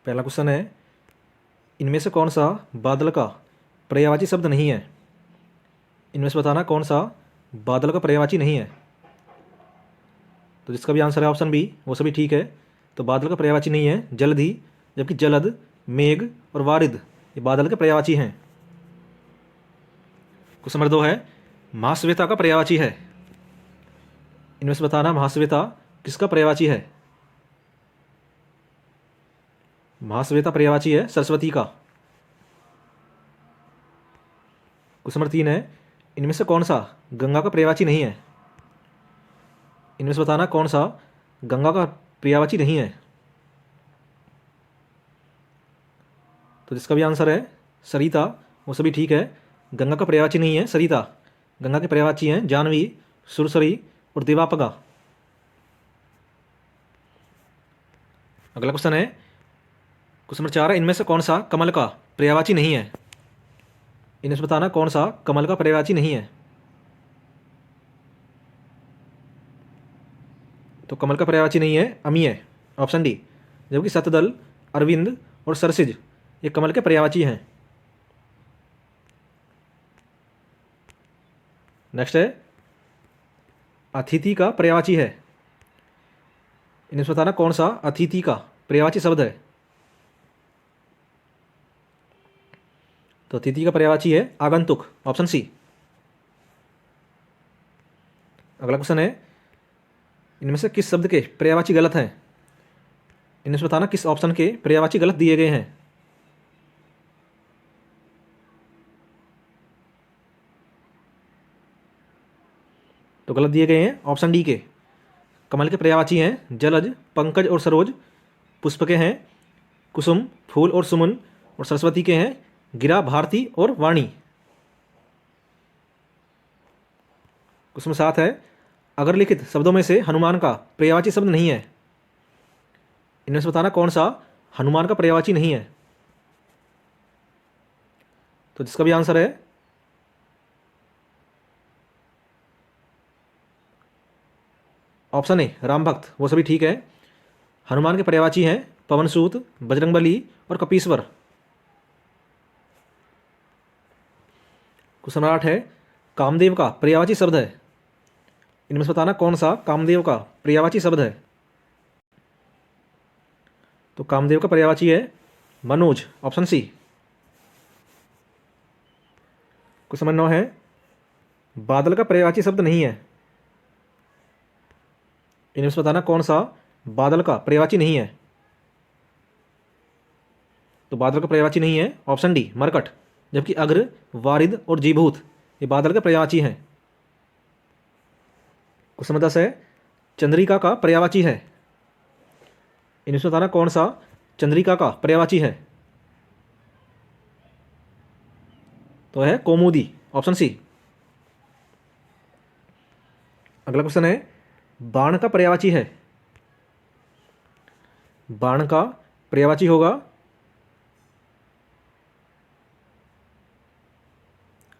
पहला क्वेश्चन है, इनमें से कौन सा बादल का पर्यायवाची शब्द नहीं है। इनमें से बताना कौन सा बादल का पर्यायवाची नहीं है। तो जिसका भी आंसर है ऑप्शन बी वो सभी ठीक है। तो बादल का पर्यायवाची नहीं है जलधि, जबकि जलद, मेघ और वारिद ये बादल के पर्यायवाची हैं। क्वेश्चन नंबर 2 है, महाश्वेता का पर्यायवाची है। इनमें से बताना महाश्वेता किसका पर्यायवाची है। महाश्वेता पर्यायवाची है सरस्वती का। क्वेश्चन नंबर 3 है, इनमें से कौन सा गंगा का पर्यायवाची नहीं है। इनमें से बताना कौन सा गंगा का पर्यायवाची नहीं है। तो जिसका भी आंसर है सरिता वो सभी ठीक है। गंगा का पर्यायवाची नहीं है सरिता। गंगा के पर्यायवाची हैं जानवी, सुरसरी और देवापगा। अगला क्वेश्चन है, क्वेश्चन नंबर 4 है, इनमें से कौन सा कमल का पर्यायवाची नहीं है। इनमें से बताना कौन सा कमल का पर्यायवाची नहीं है। तो कमल का पर्यायवाची नहीं है अमीय, ऑप्शन डी। जबकि शतदल, अरविंद और सरसिज ये कमल के पर्यायवाची हैं। नेक्स्ट है, अतिथि का पर्यायवाची है। इन्हें बताना कौन सा अतिथि का पर्यायवाची शब्द है। तो अतिथि का पर्यायवाची है आगंतुक, ऑप्शन सी। अगला क्वेश्चन है, इनमें से किस शब्द के पर्यायवाची गलत हैं। इनमें से बताना किस ऑप्शन के पर्यायवाची गलत दिए गए हैं। तो गलत दिए गए हैं ऑप्शन डी के। कमल के पर्यायवाची हैं जलज, पंकज और सरोज। पुष्प के हैं कुसुम, फूल और सुमन। और सरस्वती के हैं गिरा, भारती और वाणी। क्वेश्चन 7 है, अगर लिखित शब्दों में से हनुमान का पर्यायवाची शब्द नहीं है। इनमें से बताना कौन सा हनुमान का पर्यायवाची नहीं है। तो जिसका भी आंसर है ऑप्शन ए राम भक्त वो सभी ठीक है। हनुमान के पर्यायवाची हैं पवनसूत, बजरंगबली और कपीश्वर। क्वेश्चन नंबर 8 है, कामदेव का पर्यायवाची शब्द है। इनमें से बताना कौन सा कामदेव का पर्यायवाची शब्द है। तो कामदेव का पर्यायवाची है Manoj, option C. Question number 9 है, बादल का पर्यायवाची शब्द नहीं है। इनमें से बताना कौन सा बादल का पर्यायवाची नहीं है। तो बादल का पर्यायवाची नहीं है ऑप्शन डी मरकट। जबकि अग्र, वारिद और जीभूत ये बादल के पर्यायवाची हैं। क्वेश्चन नंबर 10 है, चंद्रिका का पर्यायवाची है। इनमें से बताना कौन सा चंद्रिका का पर्यायवाची है। तो है कौमुदी, ऑप्शन सी। अगला क्वेश्चन है, बाण का पर्यायवाची है। बाण का पर्यायवाची होगा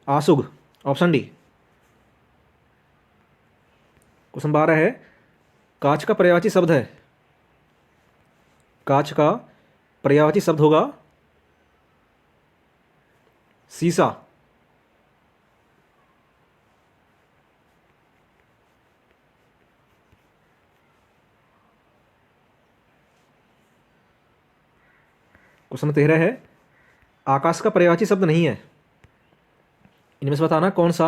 आसुग, ऑप्शन डी। क्वेश्चन 12 है, कांच का पर्यायवाची शब्द है। कांच का पर्यायवाची शब्द होगा सीसा। क्वेश्चन 13 है, आकाश का पर्यायवाची शब्द नहीं है। इनमें से बताना कौन सा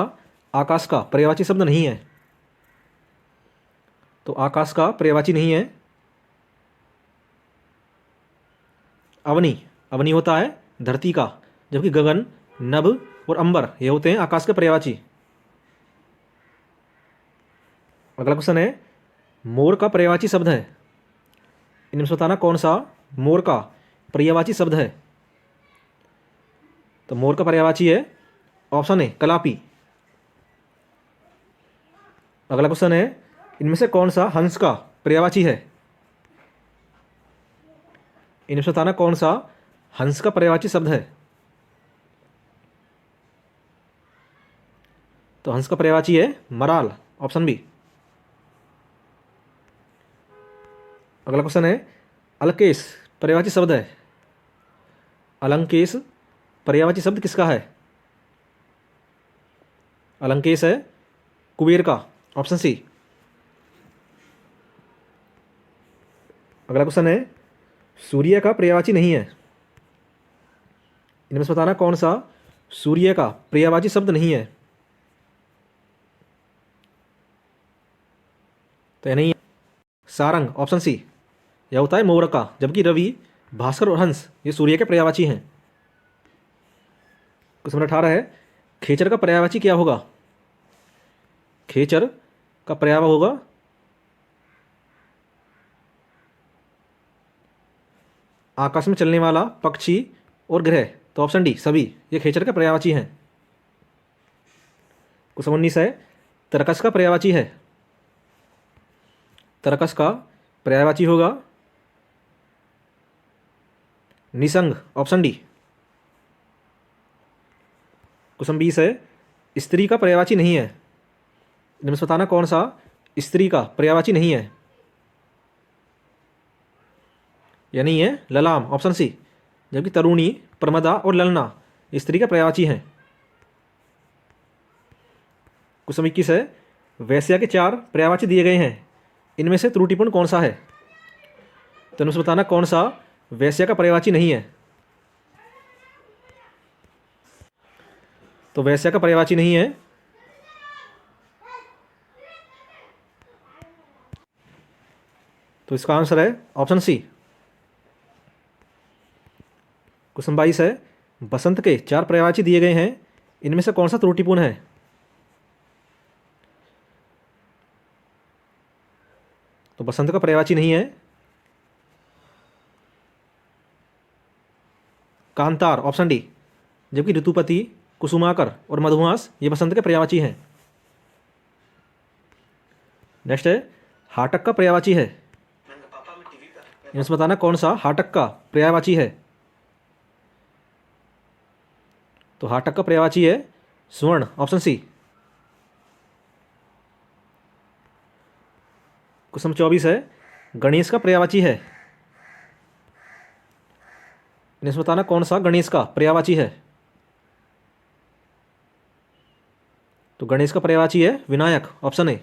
आकाश का पर्यायवाची शब्द नहीं है। तो आकाश का पर्यायवाची नहीं है अवनी। अवनी होता है धरती का, जबकि गगन, नभ और अंबर ये होते हैं आकाश के पर्यायवाची। अगला क्वेश्चन है, मोर का पर्यायवाची शब्द है। इनमें से बताना कौन सा मोर का पर्यायवाची शब्द है। तो मोर का पर्यायवाची है ऑप्शन ए कलापी। अगला क्वेश्चन है, इनमें से कौन सा हंस का पर्यायवाची है। इनमें से बताना कौन सा हंस का पर्यायवाची शब्द है। तो हंस का पर्यायवाची है मराल, ऑप्शन बी। अगला क्वेश्चन है, अलकेश पर्यायवाची शब्द है। अलंकेश पर्यायवाची शब्द किसका है? अलंकेश है कुबेर का, ऑप्शन सी। अगला क्वेश्चन है, सूर्य का पर्यायवाची नहीं है। इनमें से बताना कौन सा सूर्य का पर्यायवाची शब्द नहीं है। तो यह नहीं है सारंग, ऑप्शन सी। यह होता है मोर का, जबकि रवि, भास्कर और हंस ये सूर्य के पर्यायवाची हैं। क्वेश्चन नंबर 18 है, खेचर का पर्यायवाची क्या होगा? खेचर का पर्यायवाची होगा आकाश में चलने वाला पक्षी और ग्रह। तो ऑप्शन डी सभी, ये खेचर का पर्यायवाची हैं। क्वेश्चन 19 है, तरकस का पर्यायवाची है। तरकस का पर्यायवाची होगा निसंग, ऑप्शन डी। क्वेश्चन 20 है, स्त्री का पर्यायवाची नहीं है। इनमें से बताना कौन सा स्त्री का पर्यायवाची नहीं है। यह नहीं है ललाम, ऑप्शन सी। जबकि तरुणी, प्रमदा और ललना स्त्री का पर्यायवाची हैं। क्वेश्चन 21 है, वैश्या के 4 पर्यायवाची दिए गए हैं, इनमें से त्रुटिपूर्ण कौन सा है? तो इनमें से बताना कौन सा वैश्या का पर्यायवाची नहीं है। तो वैश्या का पर्यायवाची नहीं है तो इसका आंसर है ऑप्शन सी। क्वेश्चन 22 है, बसंत के 4 पर्यायवाची दिए गए हैं, इनमें से कौन सा त्रुटिपूर्ण है? तो बसंत का पर्यायवाची नहीं है कांतार, ऑप्शन डी। जबकि ऋतुपति, कुसुमाकर और मधुमास ये बसंत के पर्यायवाची हैं। नेक्स्ट है, हाटक का पर्यायवाची है। इनमें से बताना कौन सा हाटक का पर्यायवाची है। तो हाटक का पर्यायवाची है स्वर्ण, ऑप्शन सी। क्वेश्चन 24 है, गणेश का पर्यायवाची है। इनमें से बताना कौन सा गणेश का पर्यायवाची है। तो गणेश का पर्यायवाची है विनायक, ऑप्शन ए।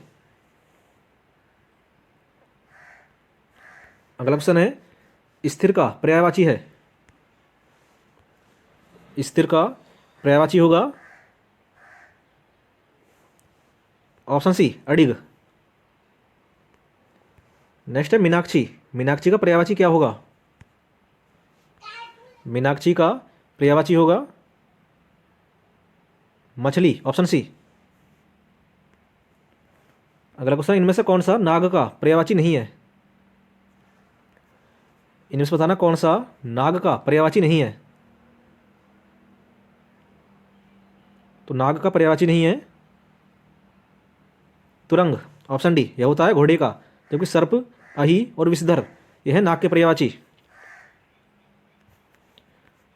अगला क्वेश्चन है, स्थिर का पर्यायवाची है। स्थिर का पर्यायवाची होगा ऑप्शन सी अडिग। नेक्स्ट है मीनाक्षी, मीनाक्षी का पर्यायवाची क्या होगा? मीनाक्षी का पर्यायवाची होगा मछली, ऑप्शन सी। अगला क्वेश्चन, इनमें से कौन सा नाग का पर्यायवाची नहीं है। इनमें से बताना कौन सा नाग का पर्यायवाची नहीं है। तो नाग का पर्यायवाची नहीं है तुरंग, ऑप्शन डी। यह होता है घोड़े का, जबकि सर्प, अही और विषधर यह है नाग के पर्यायवाची।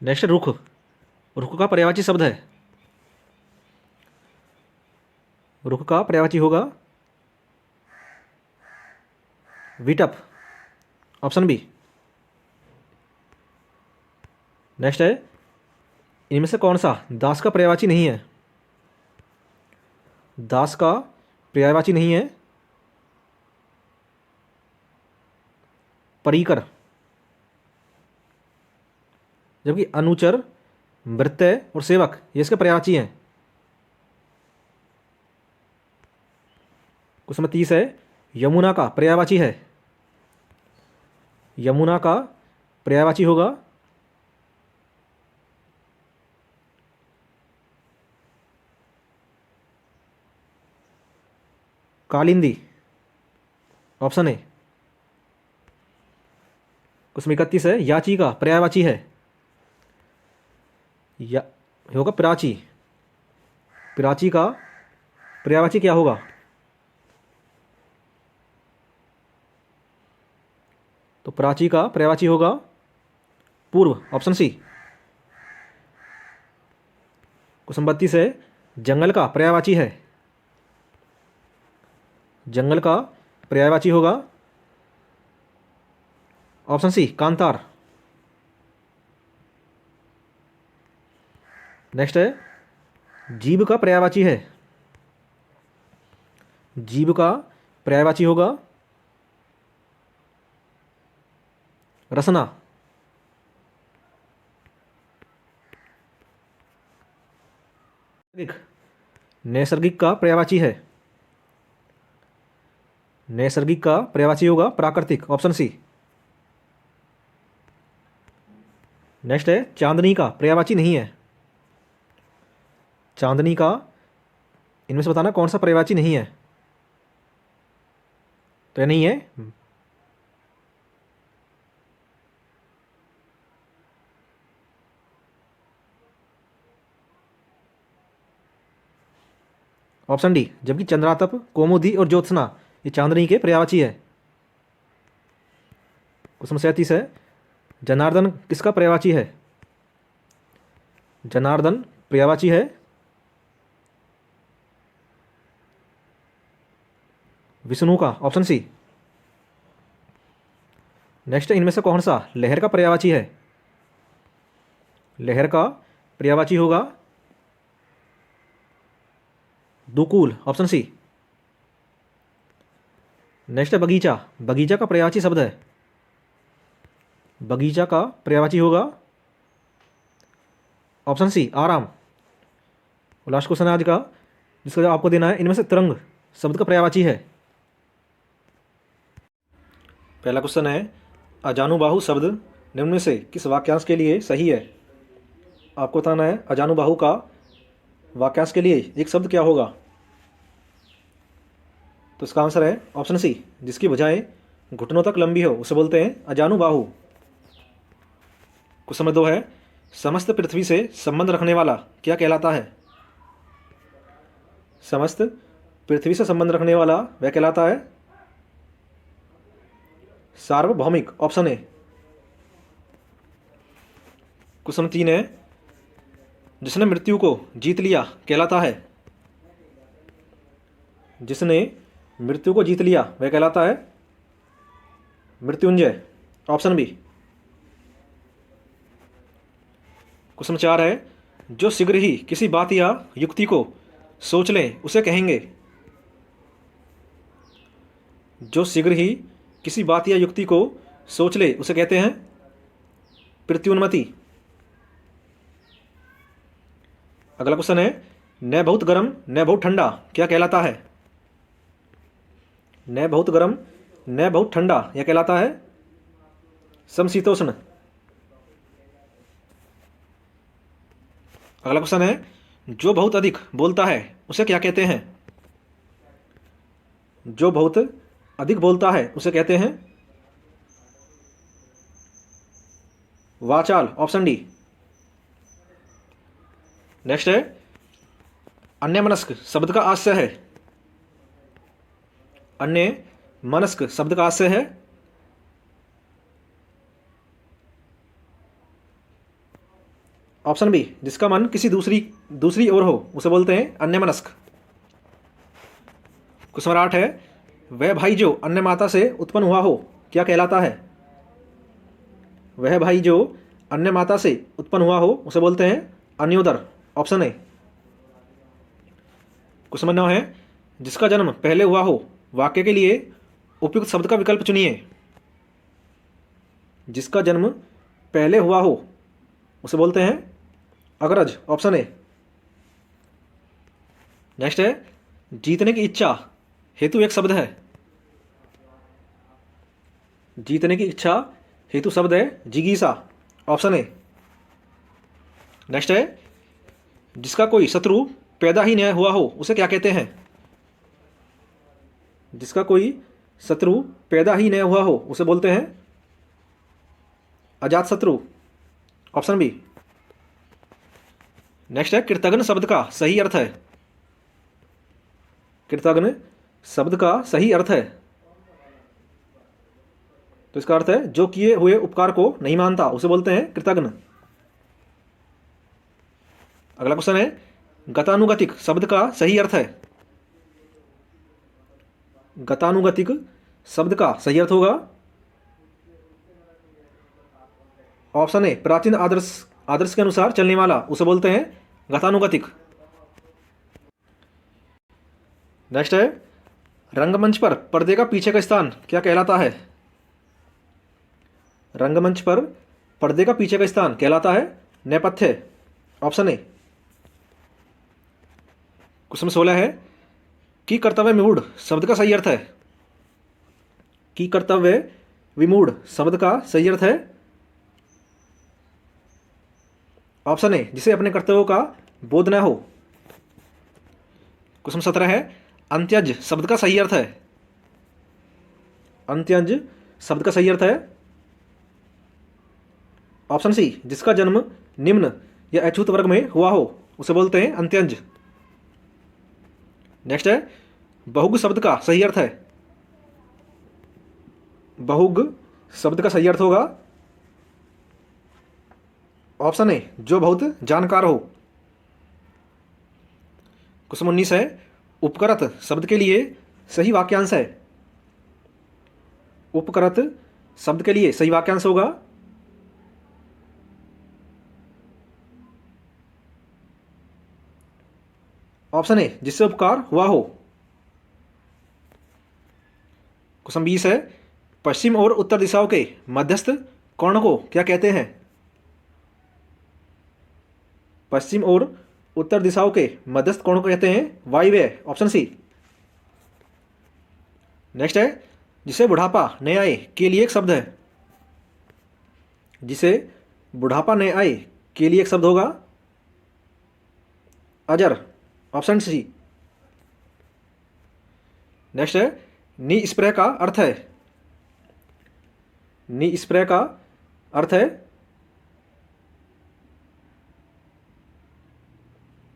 नेक्स्ट रुख, रुख का पर्यायवाची शब्द है। रुख का पर्यायवाची होगा विटप, ऑप्शन बी। नेक्स्ट है, इनमें से कौन सा दास का पर्यायवाची नहीं है। दास का पर्यायवाची नहीं है परीकर, जबकि अनुचर, भृत्य और सेवक ये इसके पर्यायवाची हैं। क्वेश्चन नंबर 30 है, यमुना का पर्यायवाची है। यमुना का पर्यायवाची होगा कालिंदी, ऑप्शन ए। क्वेश्चन 31 है, याची का पर्यायवाची है। या होगा प्राची, प्राची का पर्यायवाची क्या होगा? तो प्राची का पर्यायवाची होगा पूर्व, ऑप्शन सी। क्वेश्चन 32 है, जंगल का पर्यायवाची है। जंगल का पर्यायवाची होगा ऑप्शन सी कांतार। नेक्स्ट है जीभ का पर्यायवाची है। जीभ का पर्यायवाची होगा रसना। नैसर्गिक का पर्यायवाची है। नैसर्गिक का पर्यायवाची होगा प्राकृतिक, ऑप्शन सी। नेक्स्ट है चांदनी का पर्यायवाची नहीं है। चांदनी का इनमें से बताना कौन सा पर्यायवाची नहीं है। तो ये नहीं है ऑप्शन डी, जबकि चंद्रातप, कौमुदी और ज्योत्सना ये चांदनी के पर्यायवाची है। क्वेश्चन 37 है जनार्दन किसका पर्यायवाची है। जनार्दन पर्यायवाची है विष्णु का, ऑप्शन सी। नेक्स्ट इनमें से कौन सा लहर का पर्यायवाची है। लहर का पर्यायवाची होगा दुकूल, ऑप्शन सी। नेक्स्ट है बगीचा। बगीचा का पर्यायवाची शब्द है। बगीचा का पर्यायवाची होगा ऑप्शन सी आराम। लास्ट क्वेश्चन है आज का, जिसका जवाब आपको देना है इनमें से तरंग शब्द का पर्यायवाची है। पहला क्वेश्चन है अजानुबाहु शब्द निम्न में से किस वाक्यांश के लिए सही है। आपको बताना है अजानुबाहु का वाक्यांश के लिए एक शब्द क्या होगा। तो इसका आंसर है ऑप्शन सी, जिसकी भुजाएं घुटनों तक लंबी हो उसे बोलते हैं अजानुबाहु। क्वेश्चन नंबर 2 है समस्त पृथ्वी से संबंध रखने वाला क्या कहलाता है। समस्त पृथ्वी से संबंध रखने वाला वह कहलाता है सार्वभौमिक, ऑप्शन ए। क्वेश्चन नंबर 3 है जिसने मृत्यु को जीत लिया कहलाता है। जिसने मृत्यु को जीत लिया वह कहलाता है मृत्युंजय, ऑप्शन बी। क्वेश्चन 4 है जो शीघ्र ही किसी बात या युक्ति को सोच लें उसे कहेंगे। जो शीघ्र ही किसी बात या युक्ति को सोच ले उसे कहते हैं प्रत्युन्मति। अगला क्वेश्चन है न बहुत गर्म न बहुत ठंडा क्या कहलाता है। न बहुत गर्म न बहुत ठंडा यह कहलाता है समशीतोष्ण। अगला क्वेश्चन है जो बहुत अधिक बोलता है उसे क्या कहते हैं। जो बहुत अधिक बोलता है उसे कहते हैं वाचाल, ऑप्शन डी। नेक्स्ट है अन्यमनस्क शब्द का आशय है। अन्यमनस्क शब्द का आशय है ऑप्शन बी, जिसका मन किसी दूसरी ओर हो उसे बोलते हैं अन्यमनस्क। क्वेश्चन नंबर 8 है वह भाई जो अन्य माता से उत्पन्न हुआ हो क्या कहलाता है। वह भाई जो अन्य माता से उत्पन्न हुआ हो उसे बोलते हैं अन्योदर, ऑप्शन ए। क्वेश्चन नंबर 9 है जिसका जन्म पहले हुआ हो वाक्य के लिए उपयुक्त शब्द का विकल्प चुनिए। जिसका जन्म पहले हुआ हो उसे बोलते हैं अग्रज, ऑप्शन ए। नेक्स्ट है जीतने की इच्छा हेतु एक शब्द है। जीतने की इच्छा हेतु शब्द है जिगीसा, ऑप्शन ए। नेक्स्ट है जिसका कोई शत्रु पैदा ही न हुआ हो उसे क्या कहते हैं। जिसका कोई शत्रु पैदा ही न हुआ हो उसे बोलते हैं अजातशत्रु, ऑप्शन बी। नेक्स्ट है कृतघ्न शब्द का सही अर्थ है। कृतघ्न शब्द का सही अर्थ है तो इसका अर्थ है जो किए हुए उपकार को नहीं मानता उसे बोलते हैं कृतघ्न। अगला क्वेश्चन है गतानुगतिक शब्द का सही अर्थ है। गतानुगतिक शब्द का सही अर्थ होगा ऑप्शन ए, प्राचीन आदर्श के अनुसार चलने वाला उसे बोलते हैं गतानुगतिक। नेक्स्ट है रंगमंच पर पर्दे का पीछे का स्थान क्या कहलाता है? रंगमंच पर पर्दे का पीछे का स्थान कहलाता है नेपथ्य। Option A. क्वेश्चन 16 है कि कर्तव्य विमूढ़ शब्द का सही अर्थ है। कि कर्तव्य विमूढ़ शब्द का सही अर्थ है ऑप्शन ए, जिसे अपने कर्तव्यों का बोध न हो। क्वेश्चन 17 है अंत्यज शब्द का सही अर्थ है। अंत्यज शब्द का सही अर्थ है ऑप्शन सी, जिसका जन्म निम्न या अछूत वर्ग में हुआ हो उसे बोलते हैं अंत्यज। नेक्स्ट है बहुग शब्द का सही अर्थ है। बहुग शब्द का सही अर्थ होगा ऑप्शन ए, जो बहुत जानकार हो। क्वेश्चन 19 है उपकरत शब्द के लिए सही वाक्यांश है। उपकरत शब्द के लिए सही वाक्यांश होगा ऑप्शन ए, जिससे उपकार हुआ हो। क्वेश्चन 20 है पश्चिम और उत्तर दिशाओं के मध्यस्थ कोण को क्या कहते हैं? पश्चिम और उत्तर दिशाओं के मध्यस्थ कोण को कहते हैं वायव्य। Option C. नेक्स्ट है जिसे बुढ़ापा न आए के लिए एक शब्द है। जिसे बुढ़ापा न आए के लिए एक शब्द होगा अजर। Option C. नेक्स्ट है निस्पृह का अर्थ है। निस्पृह का अर्थ है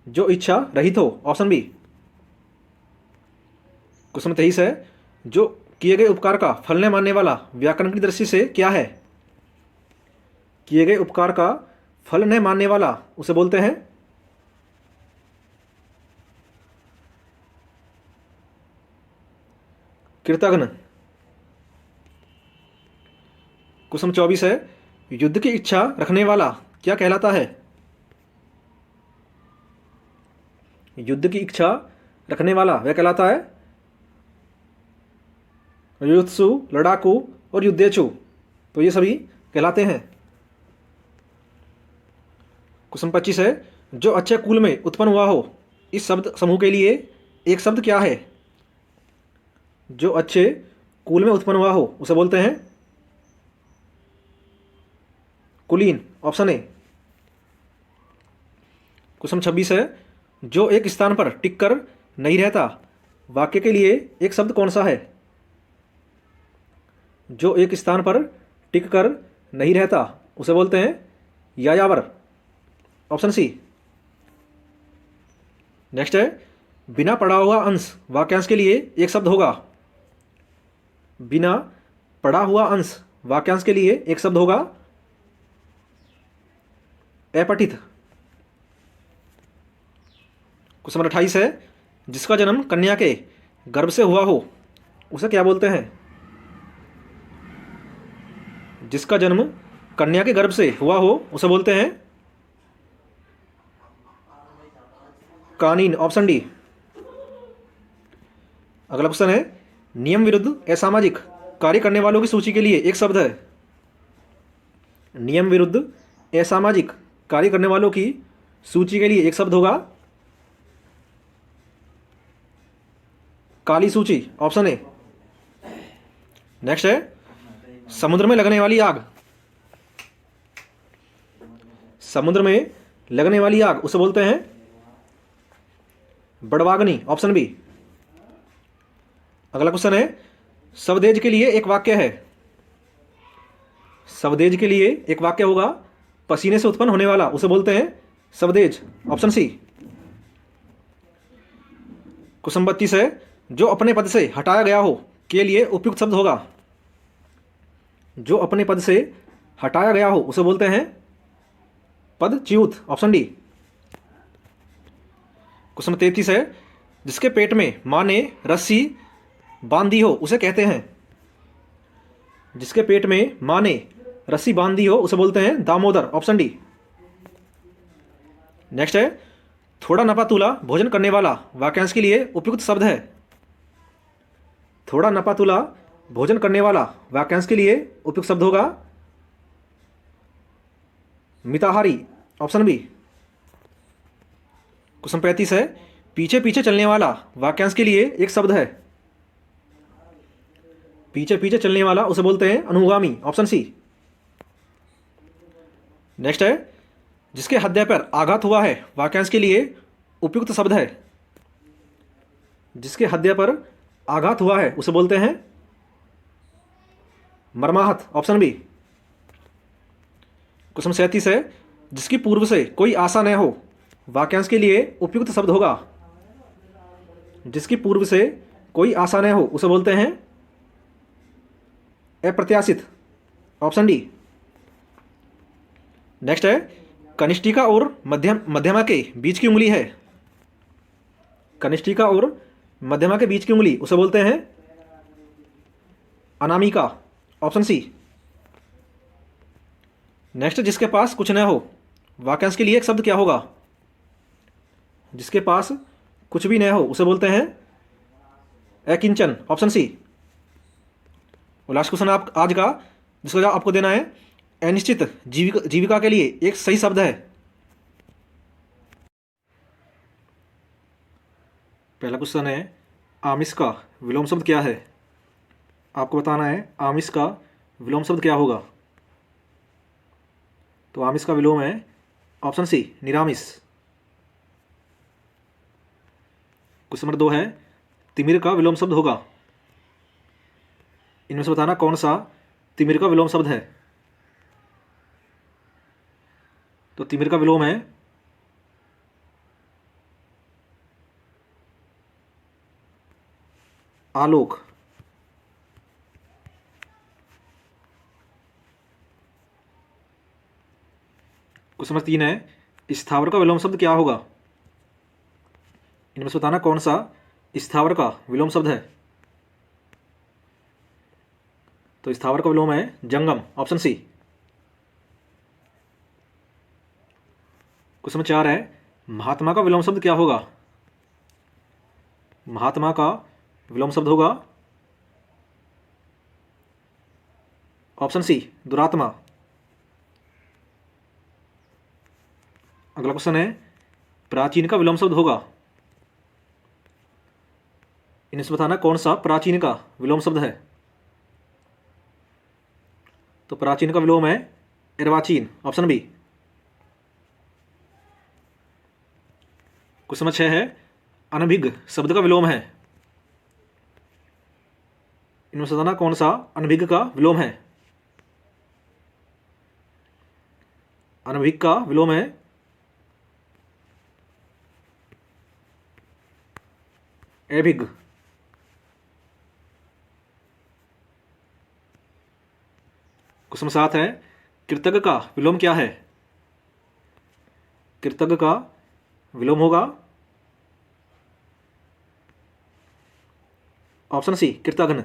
जो इच्छा रहित हो। Option B. क्वेश्चन 23 है जो किए गए उपकार का फल न मानने वाला व्याकरण की दृष्टि से क्या है? किए गए उपकार का फल न मानने वाला उसे बोलते हैं कृतघ्न। क्वेश्चन 24 है युद्ध की इच्छा रखने वाला क्या कहलाता है? युद्ध की इच्छा रखने वाला वह कहलाता है युत्सु, लड़ाकू और युद्धेच्छु। तो ये सभी कहलाते हैं। क्वेश्चन 25 है जो अच्छे कुल में उत्पन्न हुआ हो इस शब्द समूह के लिए एक शब्द क्या है? जो अच्छे कुल में उत्पन्न हुआ हो उसे बोलते हैं कुलीन। Option A. क्वेश्चन 26 है जो एक स्थान पर टिक कर नहीं रहता वाक्य के लिए एक शब्द कौन सा है? जो एक स्थान पर टिक कर नहीं रहता उसे बोलते हैं यायावर। Option C. नेक्स्ट है बिना पढ़ा हुआ अंश वाक्यांश के लिए एक शब्द होगा। बिना पढ़ा हुआ अंश वाक्यांश के लिए एक शब्द होगा अपठित। क्वेश्चन नंबर 28 है जिसका जन्म कन्या के गर्भ से हुआ हो उसे क्या बोलते हैं? जिसका जन्म कन्या के गर्भ से हुआ हो उसे बोलते हैं कानीन। Option D. अगला क्वेश्चन है नियम विरुद्ध असामाजिक कार्य करने वालों की सूची के लिए एक शब्द है। नियम विरुद्ध असामाजिक कार्य करने वालों की सूची के लिए एक शब्द होगा काली सूची। Option A. नेक्स्ट है समुद्र में लगने वाली आग। समुद्र में लगने वाली आग उसे बोलते हैं बड़वाग्नि। Option B. अगला क्वेश्चन है स्वदेज के लिए एक वाक्य है। स्वदेज के लिए एक वाक्य होगा पसीने से उत्पन्न होने वाला उसे बोलते हैं स्वदेज। Option C. क्वेश्चन 32 है जो अपने पद से हटाया गया हो के लिए उपयुक्त शब्द होगा। जो अपने पद से हटाया गया हो उसे बोलते हैं पदच्युत। Option D. क्वेश्चन 33 है जिसके पेट में मां ने रस्सी बांधी हो उसे कहते हैं। जिसके पेट में मां ने रस्सी बांधी हो उसे बोलते हैं दामोदर। Option D. नेक्स्ट है थोड़ा नपा तुला भोजन करने वाला वाक्यांश के लिए उपयुक्त शब्द है। थोड़ा नपा तुला भोजन करने वाला वाक्यांश के लिए उपयुक्त शब्द होगा मिताहारी, ऑप्शन बी। क्वेश्चन 35 है, पीछे पीछे चलने वाला वाक्यांश के लिए एक शब्द है। पीछे पीछे चलने वाला उसे बोलते हैं अनुगामी, ऑप्शन सी। नेक्स्ट है, जिसके हृदय पर आघात हुआ है वाक्यांश के लिए उपयुक्त शब्द है। जिसके हृदय पर आघात हुआ है उसे बोलते हैं मर्माहत, ऑप्शन बी। क्वेश्चन 37 है, जिसकी पूर्व से कोई आशा न हो वाक्यांश के लिए उपयुक्त शब्द होगा। जिसकी पूर्व से कोई आशा न हो उसे बोलते हैं अप्रत्याशित, ऑप्शन डी। नेक्स्ट है, कनिष्ठिका और मध्यमा के बीच की उंगली है। कनिष्ठिका और मध्यमा के बीच की उंगली उसे बोलते हैं अनामिका, ऑप्शन सी। नेक्स्ट, जिसके पास कुछ न हो वाक्यांश के लिए एक शब्द क्या होगा। जिसके पास कुछ भी न हो उसे बोलते हैं अकिंचन, ऑप्शन सी। और लास्ट क्वेश्चन आप आज का, जिसका जवाब आपको देना है अनिश्चित जीविका के लिए एक सही शब्द है। पहला क्वेश्चन है, आमिष का विलोम शब्द क्या है। आपको बताना है आमिष का विलोम शब्द क्या होगा। तो आमिष का विलोम है ऑप्शन सी, निरामिष। क्वेश्चन नंबर 2 है, तिमिर का विलोम शब्द होगा। इनमें से बताना कौन सा तिमिर का विलोम शब्द है। तो तिमिर का विलोम है आलोक। क्वेश्चन नंबर 3 है, स्थावर का विलोम शब्द क्या होगा। इनमें से बताना कौन सा स्थावर का विलोम शब्द है। तो स्थावर का विलोम है जंगम, ऑप्शन सी। क्वेश्चन नंबर 4 है, महात्मा का विलोम शब्द क्या होगा। महात्मा का विलोम शब्द होगा ऑप्शन सी, दुरात्मा। अगला क्वेश्चन है, प्राचीन का विलोम शब्द होगा। इनसे बताना कौन सा प्राचीन का विलोम शब्द है। तो प्राचीन का विलोम है अर्वाचीन, ऑप्शन बी। क्वेश्चन नंबर 6 है, अनभिज्ञ शब्द का विलोम है। इनमें से बताना कौन सा अनभिज्ञ का विलोम है। अनभिज्ञ का विलोम है अभिज्ञ। क्वेश्चन 7 है, कृतज्ञ का विलोम क्या है। कृतज्ञ का विलोम होगा ऑप्शन सी, कृतघ्न।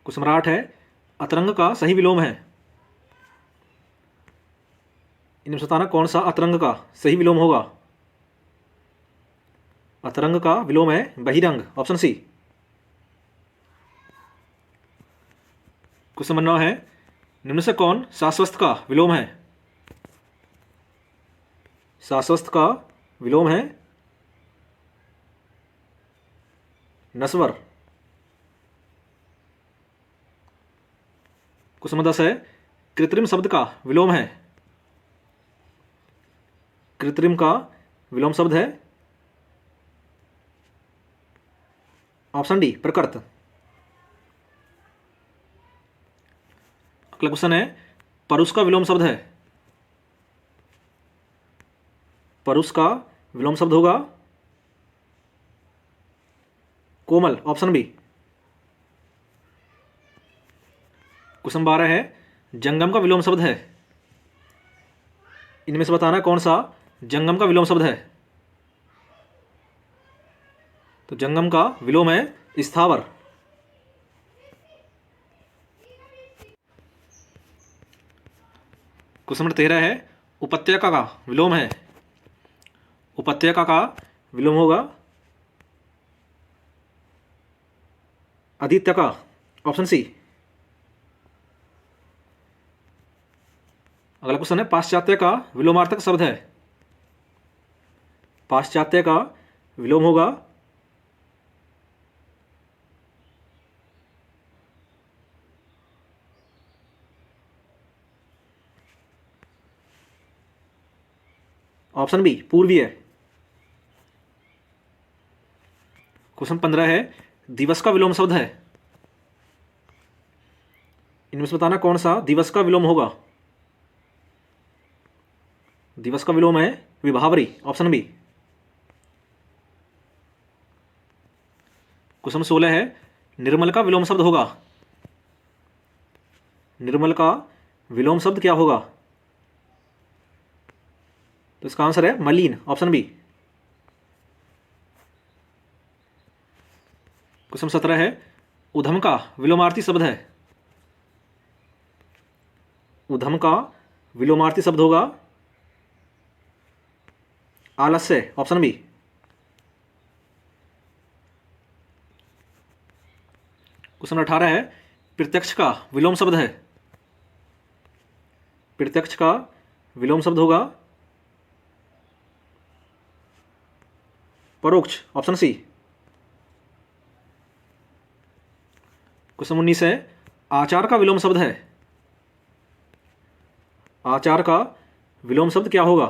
क्वेश्चन नंबर 8 है, अतरंग का सही विलोम है। इनमें से बताना कौन सा अतरंग का सही विलोम होगा। अतरंग का विलोम है बहिरंग, ऑप्शन सी। क्वेश्चन नंबर 9 है, निम्न से कौन शाश्वत का विलोम है। शाश्वत का विलोम है नस्वर। क्वेश्चन नंबर 10 है, कृत्रिम शब्द का विलोम है। कृत्रिम का विलोम शब्द है ऑप्शन डी, प्रकृत। अगला क्वेश्चन है, परुष का विलोम शब्द है। परुष का विलोम शब्द होगा कोमल, ऑप्शन बी। क्वेश्चन 12 है, जंगम का विलोम शब्द है। इनमें से बताना कौन सा जंगम का विलोम शब्द है। तो जंगम का विलोम है स्थावर। क्वेश्चन नंबर 13 है उपत्यका का विलोम है। उपत्यका का विलोम होगा अधित्यका, ऑप्शन सी। अगला क्वेश्चन है पाश्चात्य का विलोमार्थक शब्द है। पाश्चात्य का विलोम होगा ऑप्शन बी पूर्वीय। क्वेश्चन 15 है दिवस का विलोम शब्द है। इनमें से बताना कौन सा दिवस का विलोम होगा। दिवस का विलोम है विभावरी, ऑप्शन बी। क्वेश्चन 16 है निर्मल का विलोम शब्द होगा। निर्मल का विलोम शब्द क्या होगा। तो इसका आंसर है मलिन, ऑप्शन बी। क्वेश्चन 17 है उधम का विलोमार्थी शब्द है। उधम का विलोमार्थी शब्द होगा आलस्य, ऑप्शन बी। क्वेश्चन 18 है प्रत्यक्ष का विलोम शब्द है। प्रत्यक्ष का विलोम शब्द होगा परोक्ष, ऑप्शन सी। क्वेश्चन 19 है आचार का विलोम शब्द है। आचार का विलोम शब्द क्या होगा।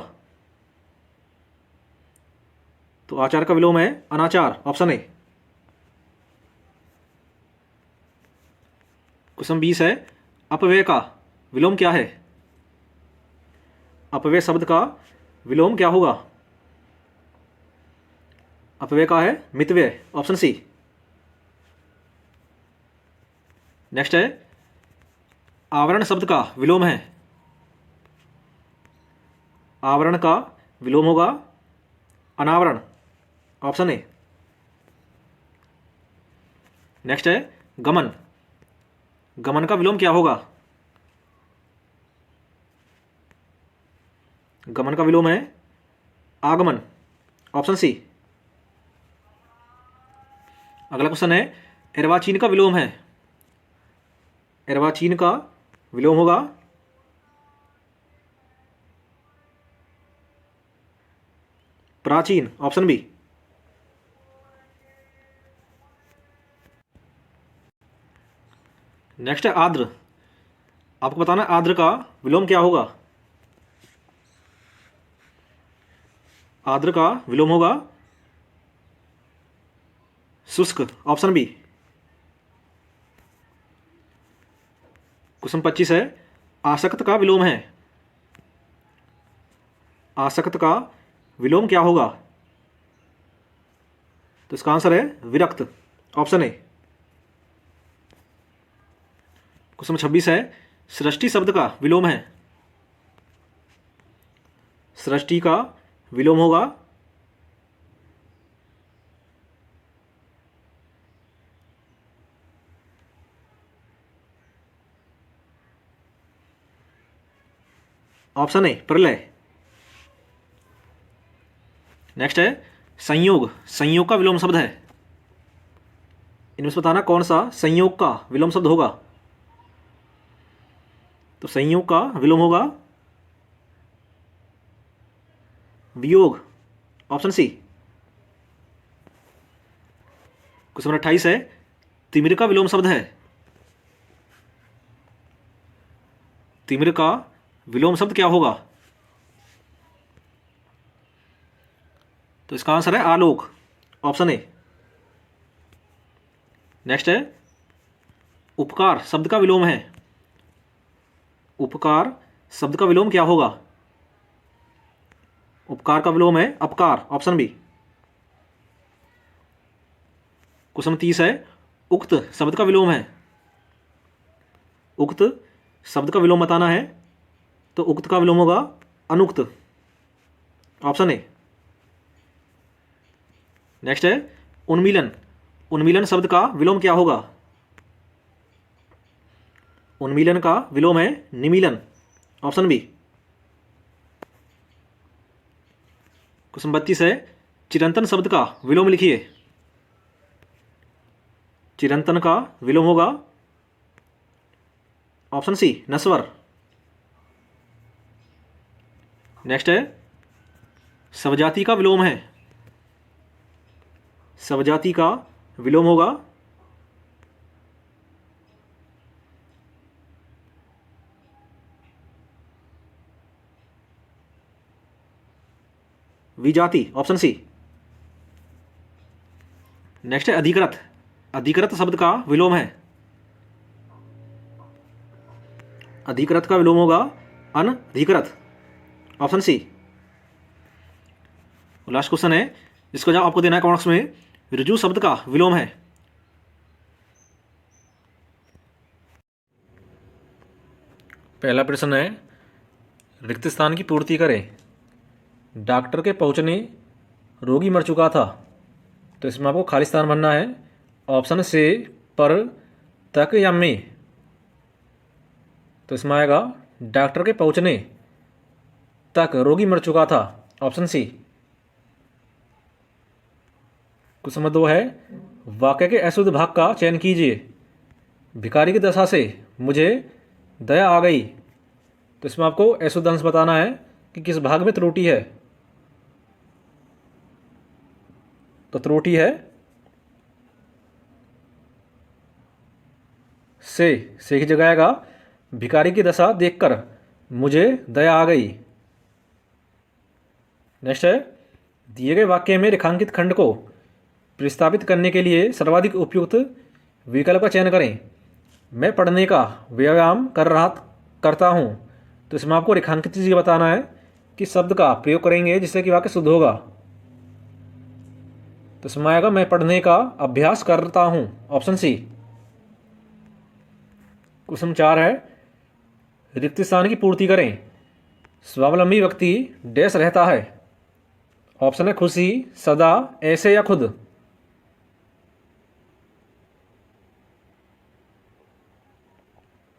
तो आचार का विलोम है अनाचार, ऑप्शन ए। क्वेश्चन 20 है अपव्यय का विलोम क्या है। अपव्यय शब्द का विलोम क्या होगा। अपव्यय का है मितव्यय, ऑप्शन सी। नेक्स्ट है आवरण शब्द का विलोम है। आवरण का विलोम होगा अनावरण, ऑप्शन ए। नेक्स्ट है गमन। गमन का विलोम क्या होगा। गमन का विलोम है आगमन, ऑप्शन सी। अगला क्वेश्चन है अर्वाचीन का विलोम है। अर्वाचीन का विलोम होगा प्राचीन, ऑप्शन बी। नेक्स्ट है आर्द्र। आपको बताना आर्द्र का विलोम क्या होगा। आर्द्र का विलोम होगा शुष्क, ऑप्शन बी। क्वेश्चन 25 है आसक्त का विलोम है। आसक्त का विलोम क्या होगा। तो इसका आंसर है विरक्त, ऑप्शन ए। क्वेश्चन 26 है सृष्टि शब्द का विलोम है। सृष्टि का विलोम होगा ऑप्शन ए प्रलय। नेक्स्ट है संयोग। संयोग का विलोम शब्द है। इनमें से बताना कौन सा संयोग का विलोम शब्द होगा। तो संयोग का विलोम होगा वियोग, ऑप्शन सी। क्वेश्चन नंबर 28 है तिमिर का विलोम शब्द है। तिमिर का विलोम शब्द क्या होगा। तो इसका आंसर है आलोक, ऑप्शन ए। नेक्स्ट है उपकार शब्द का विलोम है। उपकार शब्द का विलोम क्या होगा। उपकार का विलोम है अपकार, ऑप्शन बी। क्वेश्चन 30 है उक्त शब्द का विलोम है। उक्त शब्द का विलोम बताना है। तो उक्त का विलोम होगा अनुक्त, ऑप्शन ए। नेक्स्ट है उन्मीलन। उन्मीलन शब्द का विलोम क्या होगा। उन्मीलन का विलोम है निमीलन, ऑप्शन बी। क्वेश्चन 32 है, चिरंतन शब्द का विलोम लिखिए। चिरंतन का विलोम होगा ऑप्शन सी नस्वर। नेक्स्ट है, स्वजाति का विलोम है। स्वजाति का विलोम होगा विजाति, ऑप्शन सी। नेक्स्ट है अधिकृत। अधिकृत शब्द का विलोम है। अधिकृत का विलोम होगा अनधिकृत, ऑप्शन सी। लास्ट क्वेश्चन है, जिसका जवाब आपको देना है कमेंट बॉक्स में। ऋजु शब्द का विलोम है। पहला प्रश्न है, रिक्त स्थान की पूर्ति करें। डॉक्टर के पहुंचने रोगी मर चुका था, तो इसमें आपको खाली स्थान भरना है। ऑप्शन से पर, तक या में। तो इसमें आएगा डॉक्टर के पहुंचने तक रोगी मर चुका था, ऑप्शन सी। क्वेश्चन नंबर 2 है, वाक्य के अशुद्ध भाग का चयन कीजिए। भिखारी की दशा से मुझे दया आ गई, तो इसमें आपको अशुद्ध अंश बताना है कि किस भाग में त्रुटि है। तो त्रुटि है से की जगह आएगा भिखारी की दशा देखकर मुझे दया आ गई। नेक्स्ट है, दिए गए वाक्य में रेखांकित खंड को प्रस्तावित करने के लिए सर्वाधिक उपयुक्त विकल्प का चयन करें। मैं पढ़ने का व्यायाम करता हूँ, तो इसमें आपको रेखांकित चीज़ बताना है कि शब्द का प्रयोग करेंगे जिससे कि वाक्य शुद्ध होगा। तो इसमें आएगा मैं पढ़ने का अभ्यास करता हूँ, ऑप्शन सी। क्वेश्चन 4 है, रिक्त स्थान की पूर्ति करें। स्वावलंबी व्यक्ति डैश रहता है। ऑप्शन है खुशी, सदा, ऐसे या खुद।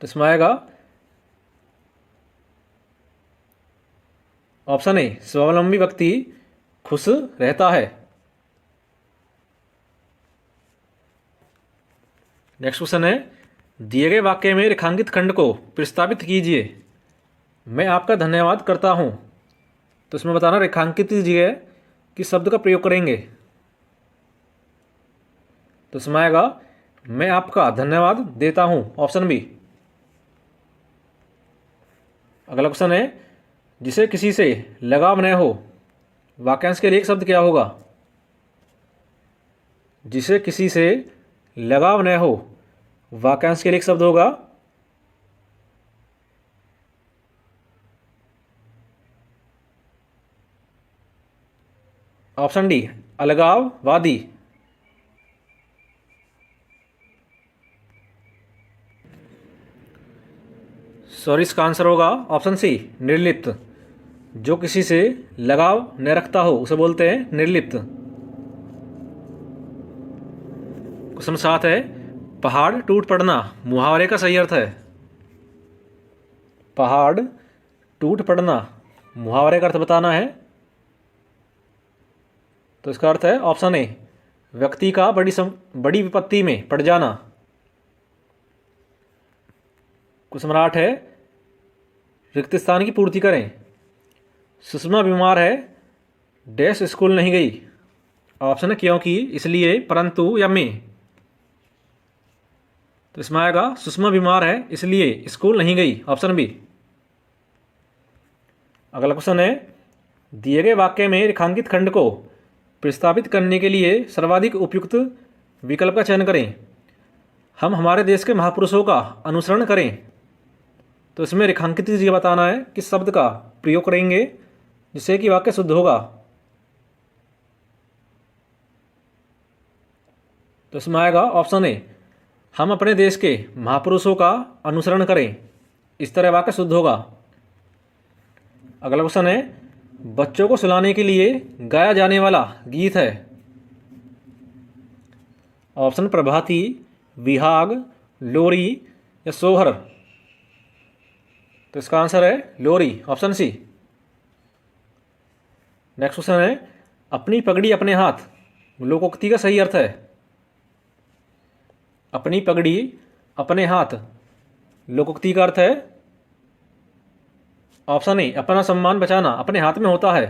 तो इसमें आएगा ऑप्शन ए, स्वावलंबी व्यक्ति खुश रहता है। नेक्स्ट क्वेश्चन है, दिए गए वाक्य में रेखांकित खंड को प्रस्तावित कीजिए। मैं आपका धन्यवाद करता हूं, तो इसमें बताना रेखांकित कीजिए कि शब्द का प्रयोग करेंगे। तो इसमें आएगा मैं आपका धन्यवाद देता हूं, ऑप्शन बी। अगला क्वेश्चन है, जिसे किसी से लगाव न हो। वाक्यांश के लिए एक शब्द क्या होगा? जिसे किसी से लगाव न हो, वाक्यांश के लिए एक शब्द होगा ऑप्शन डी, अलगाववादी। सॉरी, इसका आंसर होगा ऑप्शन सी, निर्लिप्त। जो किसी से लगाव न रखता हो उसे बोलते हैं निर्लिप्त। क्वेश्चन 7 है, पहाड़ टूट पड़ना मुहावरे का सही अर्थ है। पहाड़ टूट पड़ना मुहावरे का अर्थ बताना है। तो इसका अर्थ है ऑप्शन ए, व्यक्ति का बड़ी विपत्ति में पड़ जाना। क्वेश्चन नंबर 8 है, रिक्त स्थान की पूर्ति करें। सुषमा बीमार है, डैश स्कूल नहीं गई। ऑप्शन है क्योंकि, इसलिए, परंतु या में। तो इसमें आएगा सुषमा बीमार है इसलिए स्कूल नहीं गई, ऑप्शन बी। अगला क्वेश्चन है, दिए गए वाक्य में रेखांकित खंड को प्रस्तावित करने के लिए सर्वाधिक उपयुक्त विकल्प का चयन करें। हम हमारे देश के महापुरुषों का अनुसरण करें। तो इसमें रेखांकित चीज़ बताना है किस शब्द का प्रयोग करेंगे जिससे कि वाक्य शुद्ध होगा। तो इसमें आएगा ऑप्शन ए, हम अपने देश के महापुरुषों का अनुसरण करें। इस तरह वाक्य शुद्ध होगा। अगला क्वेश्चन है, बच्चों को सुलाने के लिए गाया जाने वाला गीत है। ऑप्शन प्रभाती, विहाग, लोरी या सोहर। तो इसका आंसर है लोरी, ऑप्शन सी। नेक्स्ट क्वेश्चन है, अपनी पगड़ी अपने हाथ लोकोक्ति का सही अर्थ है। अपनी पगड़ी अपने हाथ लोकोक्ति का अर्थ है ऑप्शन ए, अपना सम्मान बचाना अपने हाथ में होता है।